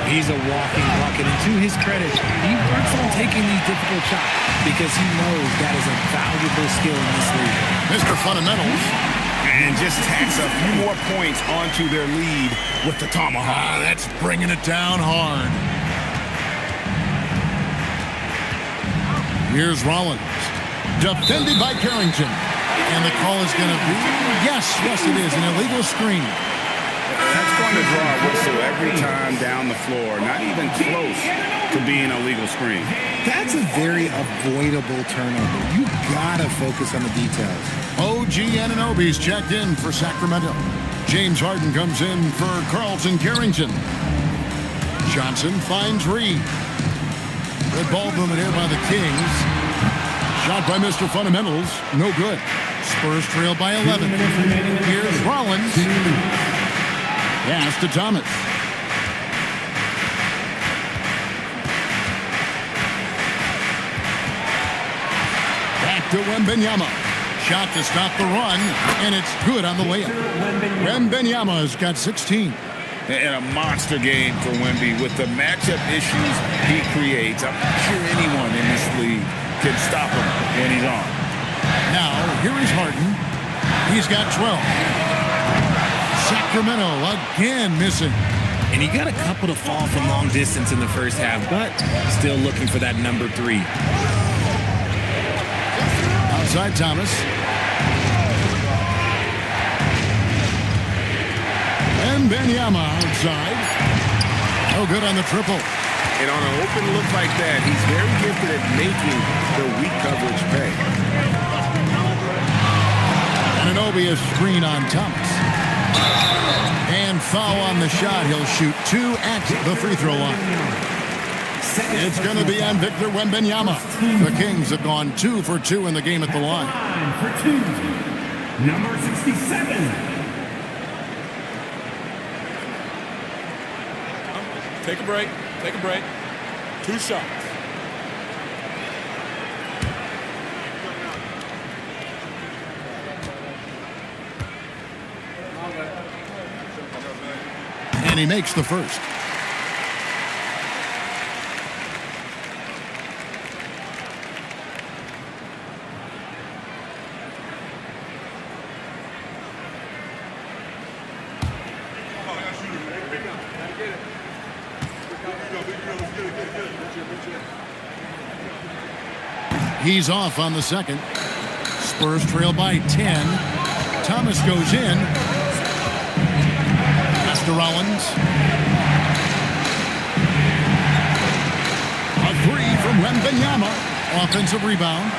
He's a walking bucket, and to his credit, he works on taking these difficult shots because he knows that is a valuable skill in this league. Mr. Fundamentals. And just tacks a few more points onto their lead with the tomahawk. That's bringing it down hard. Here's Rollins, defended by Carrington. And the call is going to be, yes, it is, an illegal screen. That's going to draw a whistle every time down the floor. Not even close to being a legal screen. That's a very avoidable turnover. You got to focus on the details. OG Anunoby's checked in for Sacramento. James Harden comes in for Carlton Carrington. Johnson finds Reed. Good ball movement here by the Kings. Shot by Mr. Fundamentals. No good. Spurs trail by 11. Here's Rollins. Pass to Thomas. Back to Wembanyama. Shot to stop the run, and it's good on the layup. Wembanyama's got 16. And a monster game for Wemby with the matchup issues he creates. I'm not sure anyone in this league can stop him when he's on. Now, here is Harden. He's got 12. Sacramento again missing. And he got a couple to fall from long distance in the first half, but still looking for that number 3. Outside Thomas. And Wembanyama outside. No good on the triple. And on an open look like that, he's very gifted at making the weak coverage pay. Anunoby a screen on Thomas. And foul on the shot. He'll shoot 2 at the free throw line. It's going to be on Victor Wembanyama. The Kings have gone 2 for 2 in the game at the line. For 2, number 67. Take a break. Take a break. 2 shots. And he makes the first. He's off on the second. Spurs trail by 10. Thomas goes in. Pass to Rollins. A three from Wembanyama. Offensive rebound.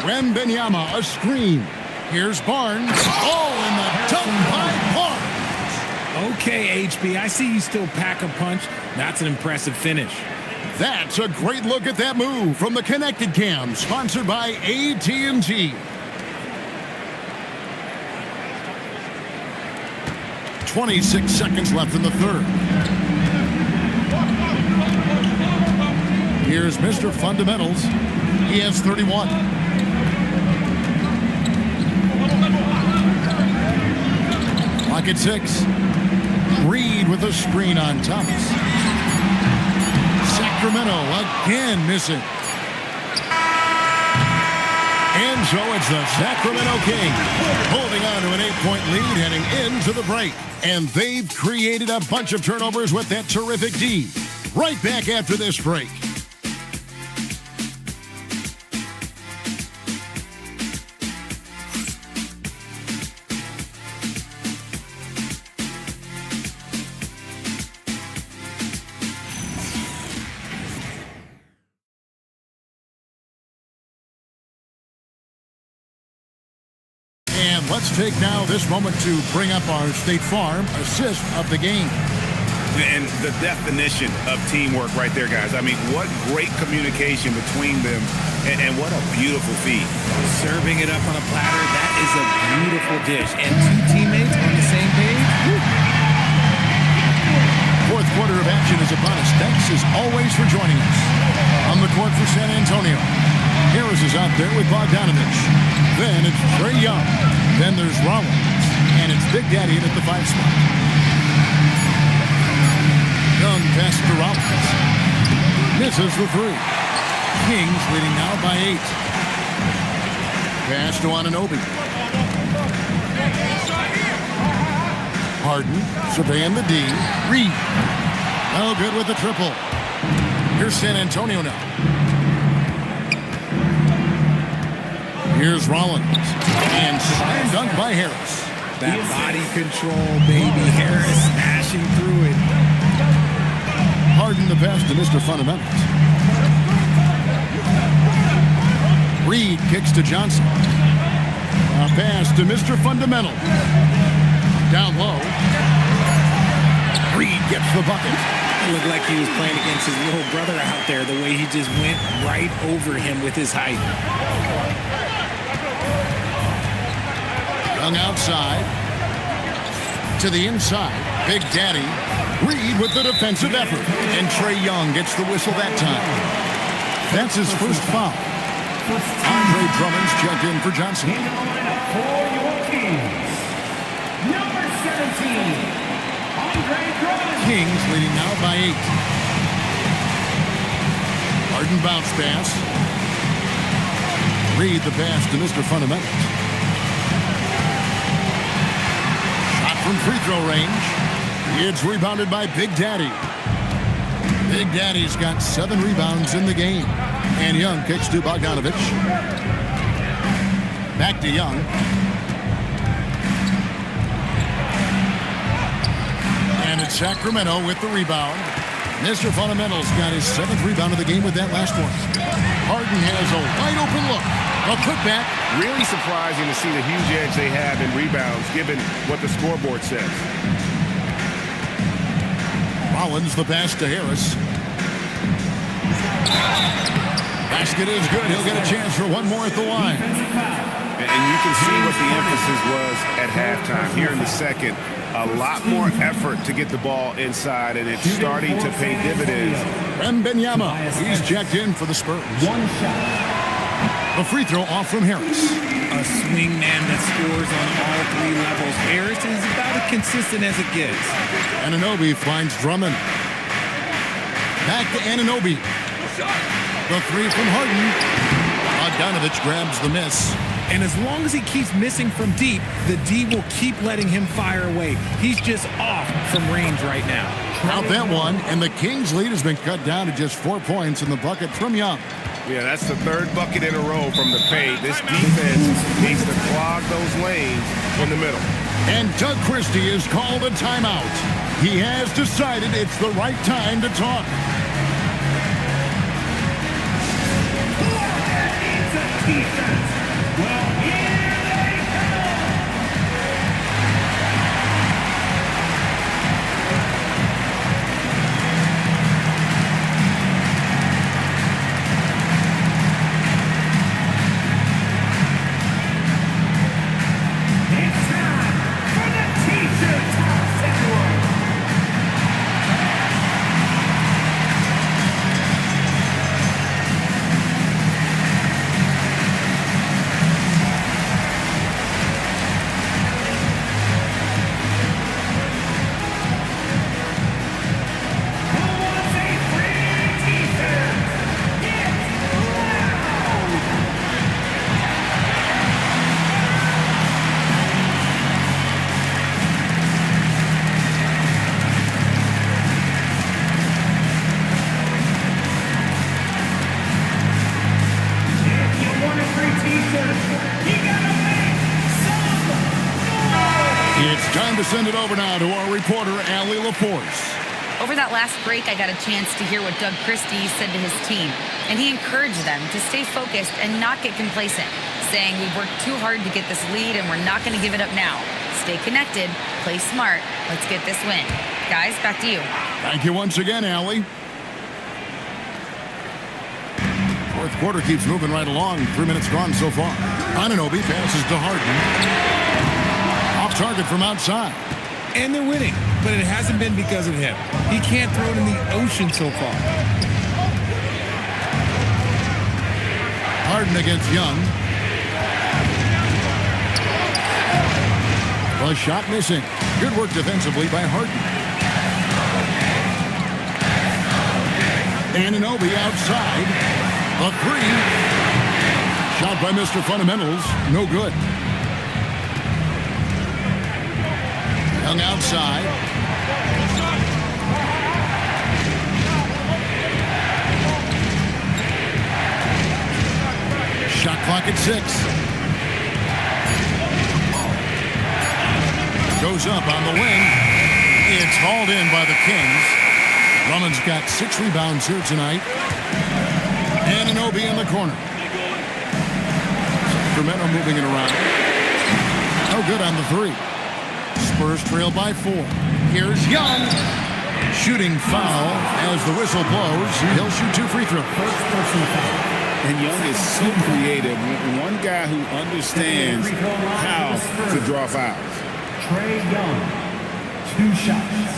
Wembanyama, a screen. Here's Barnes. Oh, and the dunk by Barnes. Okay, HB, I see you still pack a punch. That's an impressive finish. That's a great look at that move from the Connected Cam, sponsored by AT&T. 26 seconds left in the third. Here's Mr. Fundamentals. He has 31. Clock at 6. Reed with a screen on Thomas. Sacramento again missing. And so it's the Sacramento Kings holding on to an 8-point lead heading into the break. And they've created a bunch of turnovers with that terrific D. Right back after this break. And let's take now this moment to bring up our State Farm assist of the game. And the definition of teamwork right there, guys. I mean, what great communication between them, and what a beautiful feed. Serving it up on a platter, that is a beautiful dish. And two teammates on the same page. Woo. Fourth quarter of action is upon us. Thanks as always for joining us. On the court for San Antonio, Harris is out there with Bogdanovich. Then it's Trae Young. Then there's Rollins. And it's Big Daddy in at the 5 spot. Young pass to Rollins. Misses the 3. Kings leading now by 8. Pass to Anunoby. Harden surveying the D. Reed. No good with the triple. Here's San Antonio now. Here's Rollins. And slam dunk by Harris. That body control, baby. Harris smashing through it. Harden the pass to Mr. Fundamentals. Reed kicks to Johnson. A pass to Mr. Fundamental. Down low. Reed gets the bucket. It looked like he was playing against his little brother out there, the way he just went right over him with his height. Young outside. To the inside. Big Daddy. Reed with the defensive effort. And Trae Young gets the whistle that time. That's his first foul. Andre Drummond's checked in for Johnson. In the lineup for your Kings, number 17, Andre Drummond. Kings leading now by 8. Harden bounce pass. Reed the pass to Mr. Fundamentals. Shot from free throw range. It's rebounded by Big Daddy. Big Daddy's got 7 rebounds in the game. And Young kicks to Bogdanovich. Back to Young. And it's Sacramento with the rebound. Mr. Fundamentals got his 7th rebound of the game with that last one. Harden has a wide open look. A putback. Really surprising to see the huge edge they have in rebounds, given what the scoreboard says. Rollins the pass to Harris. Basket is good. He'll get a chance for one more at the line. And you can see what the emphasis was at halftime. Here in the second, a lot more effort to get the ball inside, and it's starting to pay dividends. Wembanyama, he's checked in for the Spurs. One shot. A free throw off from Harris. A swing man that scores on all 3 levels. Harris is about as consistent as it gets. Anunoby finds Drummond. Back to Anunoby. The 3 from Harden. Bogdanovich grabs the miss. And as long as he keeps missing from deep, the D will keep letting him fire away. He's just off from range right now. Out that one, and the Kings' lead has been cut down to just 4 points in the bucket from Young. Yeah, that's the third bucket in a row from the paint. This defense needs to clog those lanes in the middle. And Doug Christie has called a timeout. He has decided it's the right time to talk. Well, here they come. It's time for the T-shirt toss everyone. Who wants a free T-shirt? Get loud! If you want a free T-shirt, you gotta make some noise! It's time to send it over now to our reporter, Allie LaForce. Over that last break, I got a chance to hear what Doug Christie said to his team, and he encouraged them to stay focused and not get complacent, saying we've worked too hard to get this lead and we're not going to give it up now. Stay connected, play smart, let's get this win. Guys, back to you. Thank you once again, Allie. Fourth quarter keeps moving right along. 3 minutes gone so far. Anunoby passes to Harden. Off target from outside. And they're winning, but it hasn't been because of him. He can't throw it in the ocean so far. Harden against Young. The shot missing. Good work defensively by Harden. Anunoby outside. A three. Shot by Mr. Fundamentals. No good. Young outside. Shot clock at 6. Goes up on the wing. It's hauled in by the Kings. Drummond's got 6 rebounds here tonight. Anunoby in the corner. Sacramento moving it around. No good on the 3. Spurs trail by 4. Here's Young. Shooting foul as the whistle blows. He'll shoot 2 free throws. And Young is so creative. One guy who understands how to draw fouls. Trae Young, 2 shots.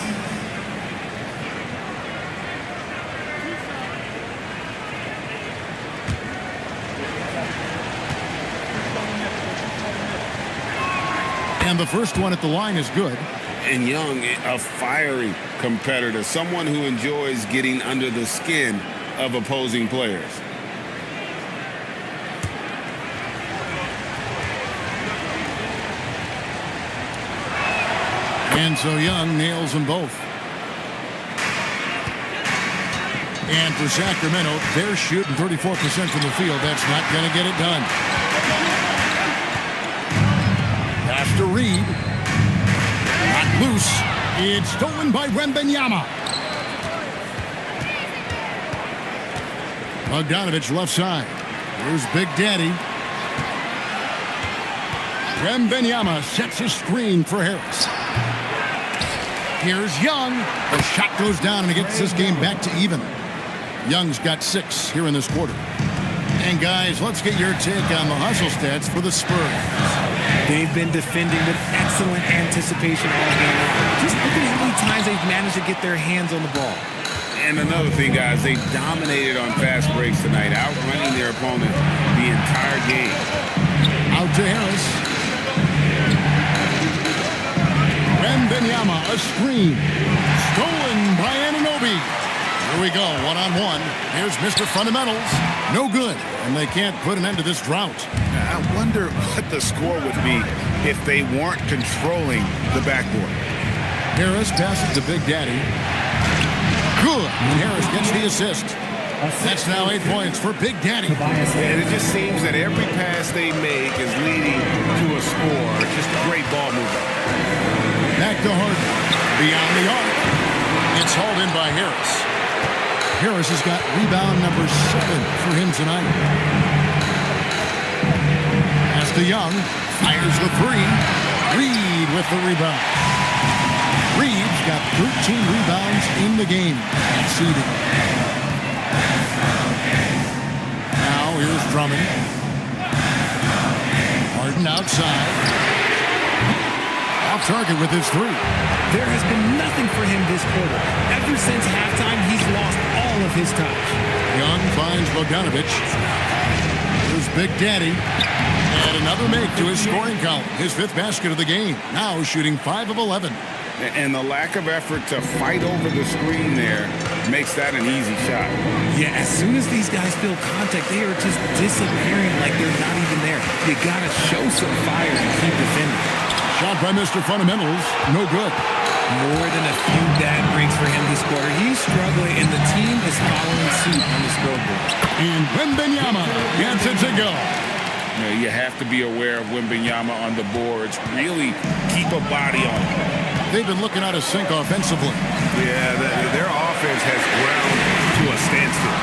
And the first one at the line is good. And Young, a fiery competitor, someone who enjoys getting under the skin of opposing players. And so Young nails them both. And for Sacramento, they're shooting 34% from the field. That's not going to get it done. Pass to Reed. Not loose. It's stolen by Wembanyama. Bogdanovich left side. Here's Big Daddy. Wembanyama sets a screen for Harris. Here's Young. The shot goes down and it gets this game back to even. Young's got 6 here in this quarter. And guys, let's get your take on the hustle stats for the Spurs. They've been defending with excellent anticipation all game long. Just look at how many times they've managed to get their hands on the ball. And another thing, guys, they dominated on fast breaks tonight, outrunning their opponent the entire game. Out to Harris. Wembanyama, a screen. Stolen by Anunoby. Here we go, one-on-one. Here's Mr. Fundamentals. No good, and they can't put an end to this drought. I wonder what the score would be if they weren't controlling the backboard. Harris passes to Big Daddy. Good, and Harris gets the assist. That's now 8 points for Big Daddy. And it just seems that every pass they make is leading to a score. Just great ball movement. Back to Harden. Beyond the arc. It's hauled in by Harris. Harris has got rebound number 7 for him tonight. Pass to Young. Fires the 3. Reed with the rebound. Reed's got 13 rebounds in the game. Conceding. Now here's Drummond. Harden outside. Off target with his 3. There has been nothing for him this quarter. Ever since halftime, he's lost all of his touch. Young finds Bogdanovich. Here's Big Daddy. And another make to his scoring column. His 5th basket of the game. Now shooting 5 of 11. And the lack of effort to fight over the screen there makes that an easy shot. Yeah, as soon as these guys feel contact, they are just disappearing like they're not even there. You got to show some fire and keep defending. Shot by Mr. Fundamentals. No good. More than a few bad breaks for him this quarter. He's struggling, and the team is following suit on the scoreboard. And Wembanyama gets it to go. You have to be aware of Wembanyama on the boards. Really keep a body on him. They've been looking out of sync offensively. Yeah, their offense has ground to a standstill.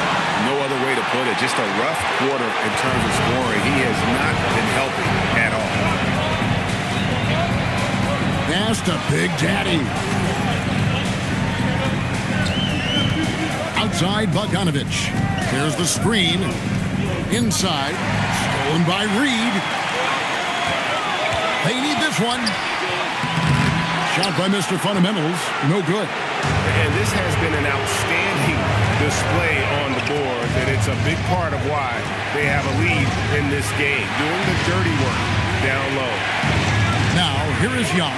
No other way to put it. Just a rough quarter in terms of scoring. He has not been helping at all. Pass to Big Daddy. Outside Bogdanovich. There's the screen. Inside. Stolen by Reed. They need this one. Shot by Mr. Fundamentals. No good. And this has been an outstanding display on the board, and it's a big part of why they have a lead in this game. Doing the dirty work down low. Now, here is Young.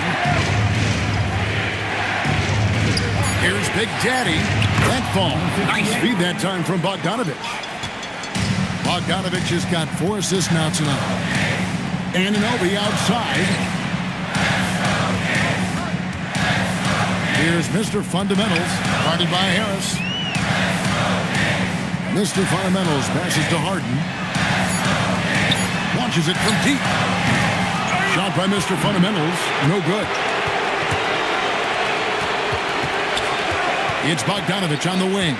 Here's Big Daddy. That ball. Nice feed that time from Bogdanovich. Bogdanovich has got 4 assists now tonight. Anunoby outside. Here's Mr. Fundamentals, guarded by Harris. Mr. Fundamentals passes to Harden. Launches it from deep. Shot by Mr. Fundamentals, no good. It's Bogdanovich on the wing.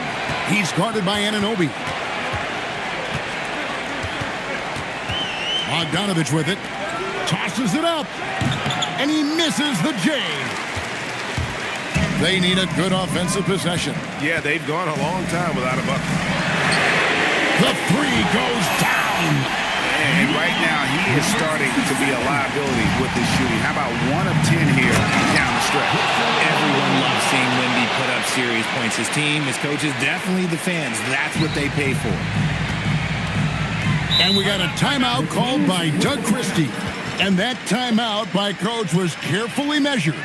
He's guarded by Anunoby. Bogdanovich with it. Tosses it up. And he misses the J. They need a good offensive possession. Yeah, they've gone a long time without a bucket. The 3 goes down. And right now, he is starting to be a liability with his shooting. How about 1 of 10 here down the stretch? Everyone loves seeing Wemby put up serious points. His team, his coaches, definitely the fans. That's what they pay for. And we got a timeout called by Doug Christie. And that timeout by Coach was carefully measured,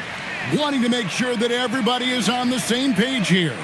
wanting to make sure that everybody is on the same page here.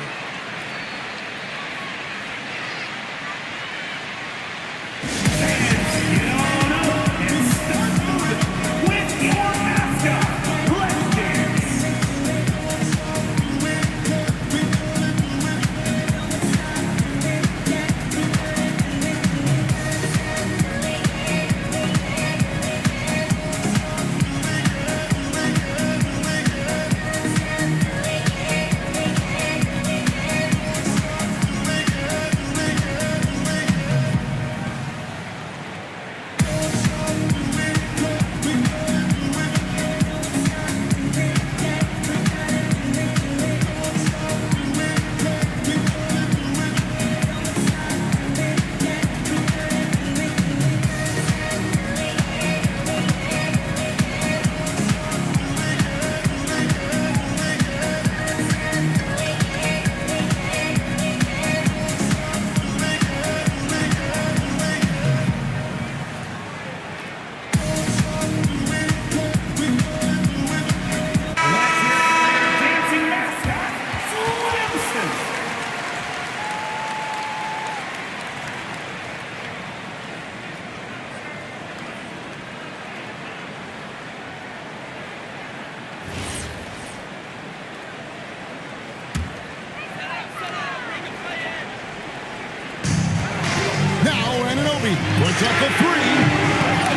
Puts up the three.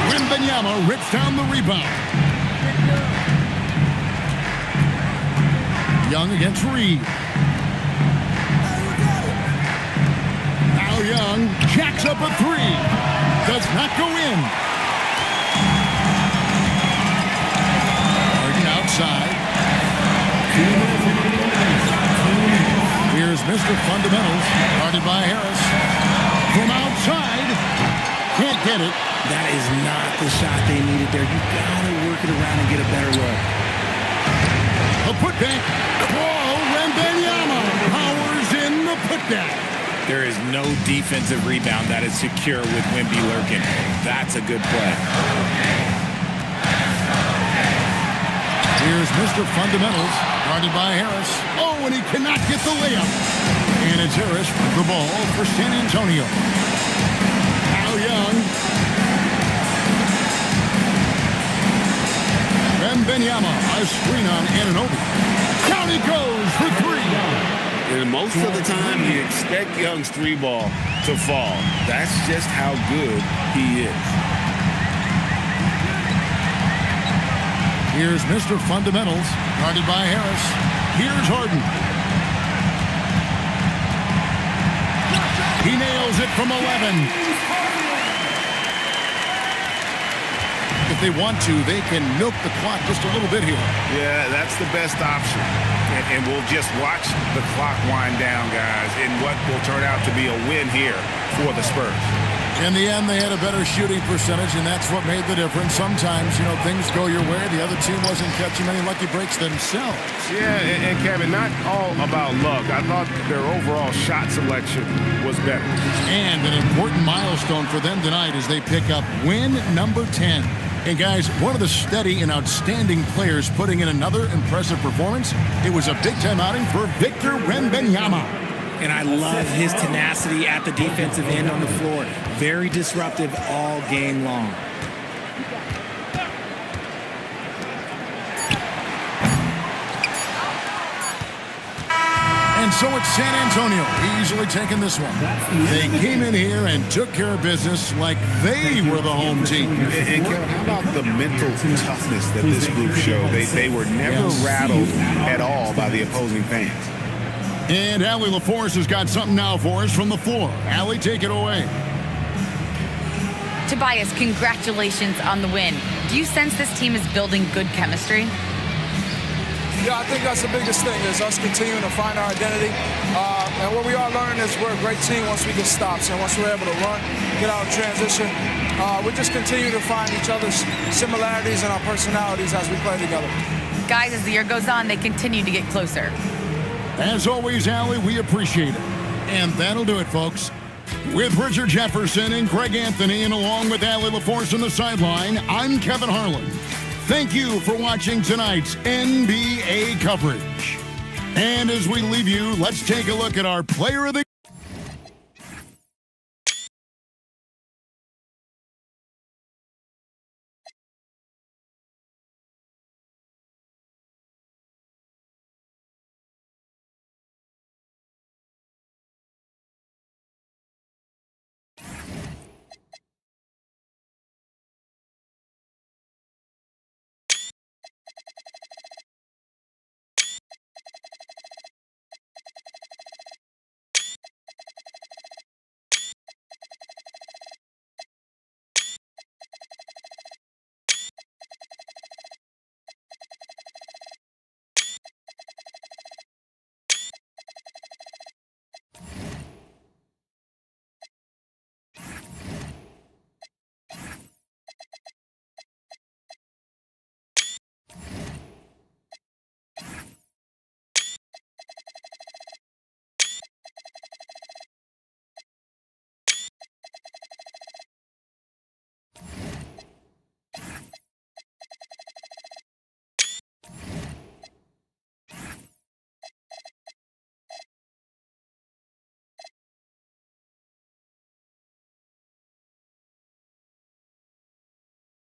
Wembanyama rips down the rebound. Young against Reed. Now Young jacks up a three. Does not go in. Harden outside. Here's Mr. Fundamentals, guarded by Harris. From outside, can't get it. That is not the shot they needed there. You gotta work it around and get a better look. A putback. Whoa, Wembanyama powers in the putback. There is no defensive rebound that is secure with Wemby lurking. That's a good play. Here's Mr. Fundamentals, guarded by Harris. Oh, and he cannot get the layup. And it's Harris with the ball for San Antonio. Now Young. Wembanyama, a screen on Anunoby. Down he goes for three. And most of the time, you expect Young's three ball to fall. That's just how good he is. Here's Mr. Fundamentals, guarded by Harris. Here's Harden. He nails it from 11. If they want to, they can milk the clock just a little bit here. Yeah, that's the best option. And we'll just watch the clock wind down, guys, in what will turn out to be a win here for the Spurs. In the end, they had a better shooting percentage, and that's what made the difference. Sometimes, things go your way. The other team wasn't catching many lucky breaks themselves. Yeah, and Kevin, not all about luck. I thought their overall shot selection was better. And an important milestone for them tonight as they pick up win number 10. And guys, one of the steady and outstanding players putting in another impressive performance. It was a big-time outing for Victor Wembanyama. And I love his tenacity at the defensive end on the floor. Very disruptive all game long. And so it's San Antonio easily taking this one. They came in here and took care of business like they were the home team. And Kevin, how about the mental toughness that this group showed? They were never rattled at all by the opposing fans. And Allie LaForce has got something now for us from the floor. Allie, take it away. Tobias, congratulations on the win. Do you sense this team is building good chemistry? Yeah, I think that's the biggest thing is us continuing to find our identity. And what we are learning is we're a great team once we get stops. And once we're able to run, get out of transition, we just continue to find each other's similarities and our personalities as we play together. Guys, as the year goes on, they continue to get closer. As always, Allie, we appreciate it. And that'll do it, folks. With Richard Jefferson and Greg Anthony, and along with Allie LaForce on the sideline, I'm Kevin Harlan. Thank you for watching tonight's NBA coverage. And as we leave you, let's take a look at our player of the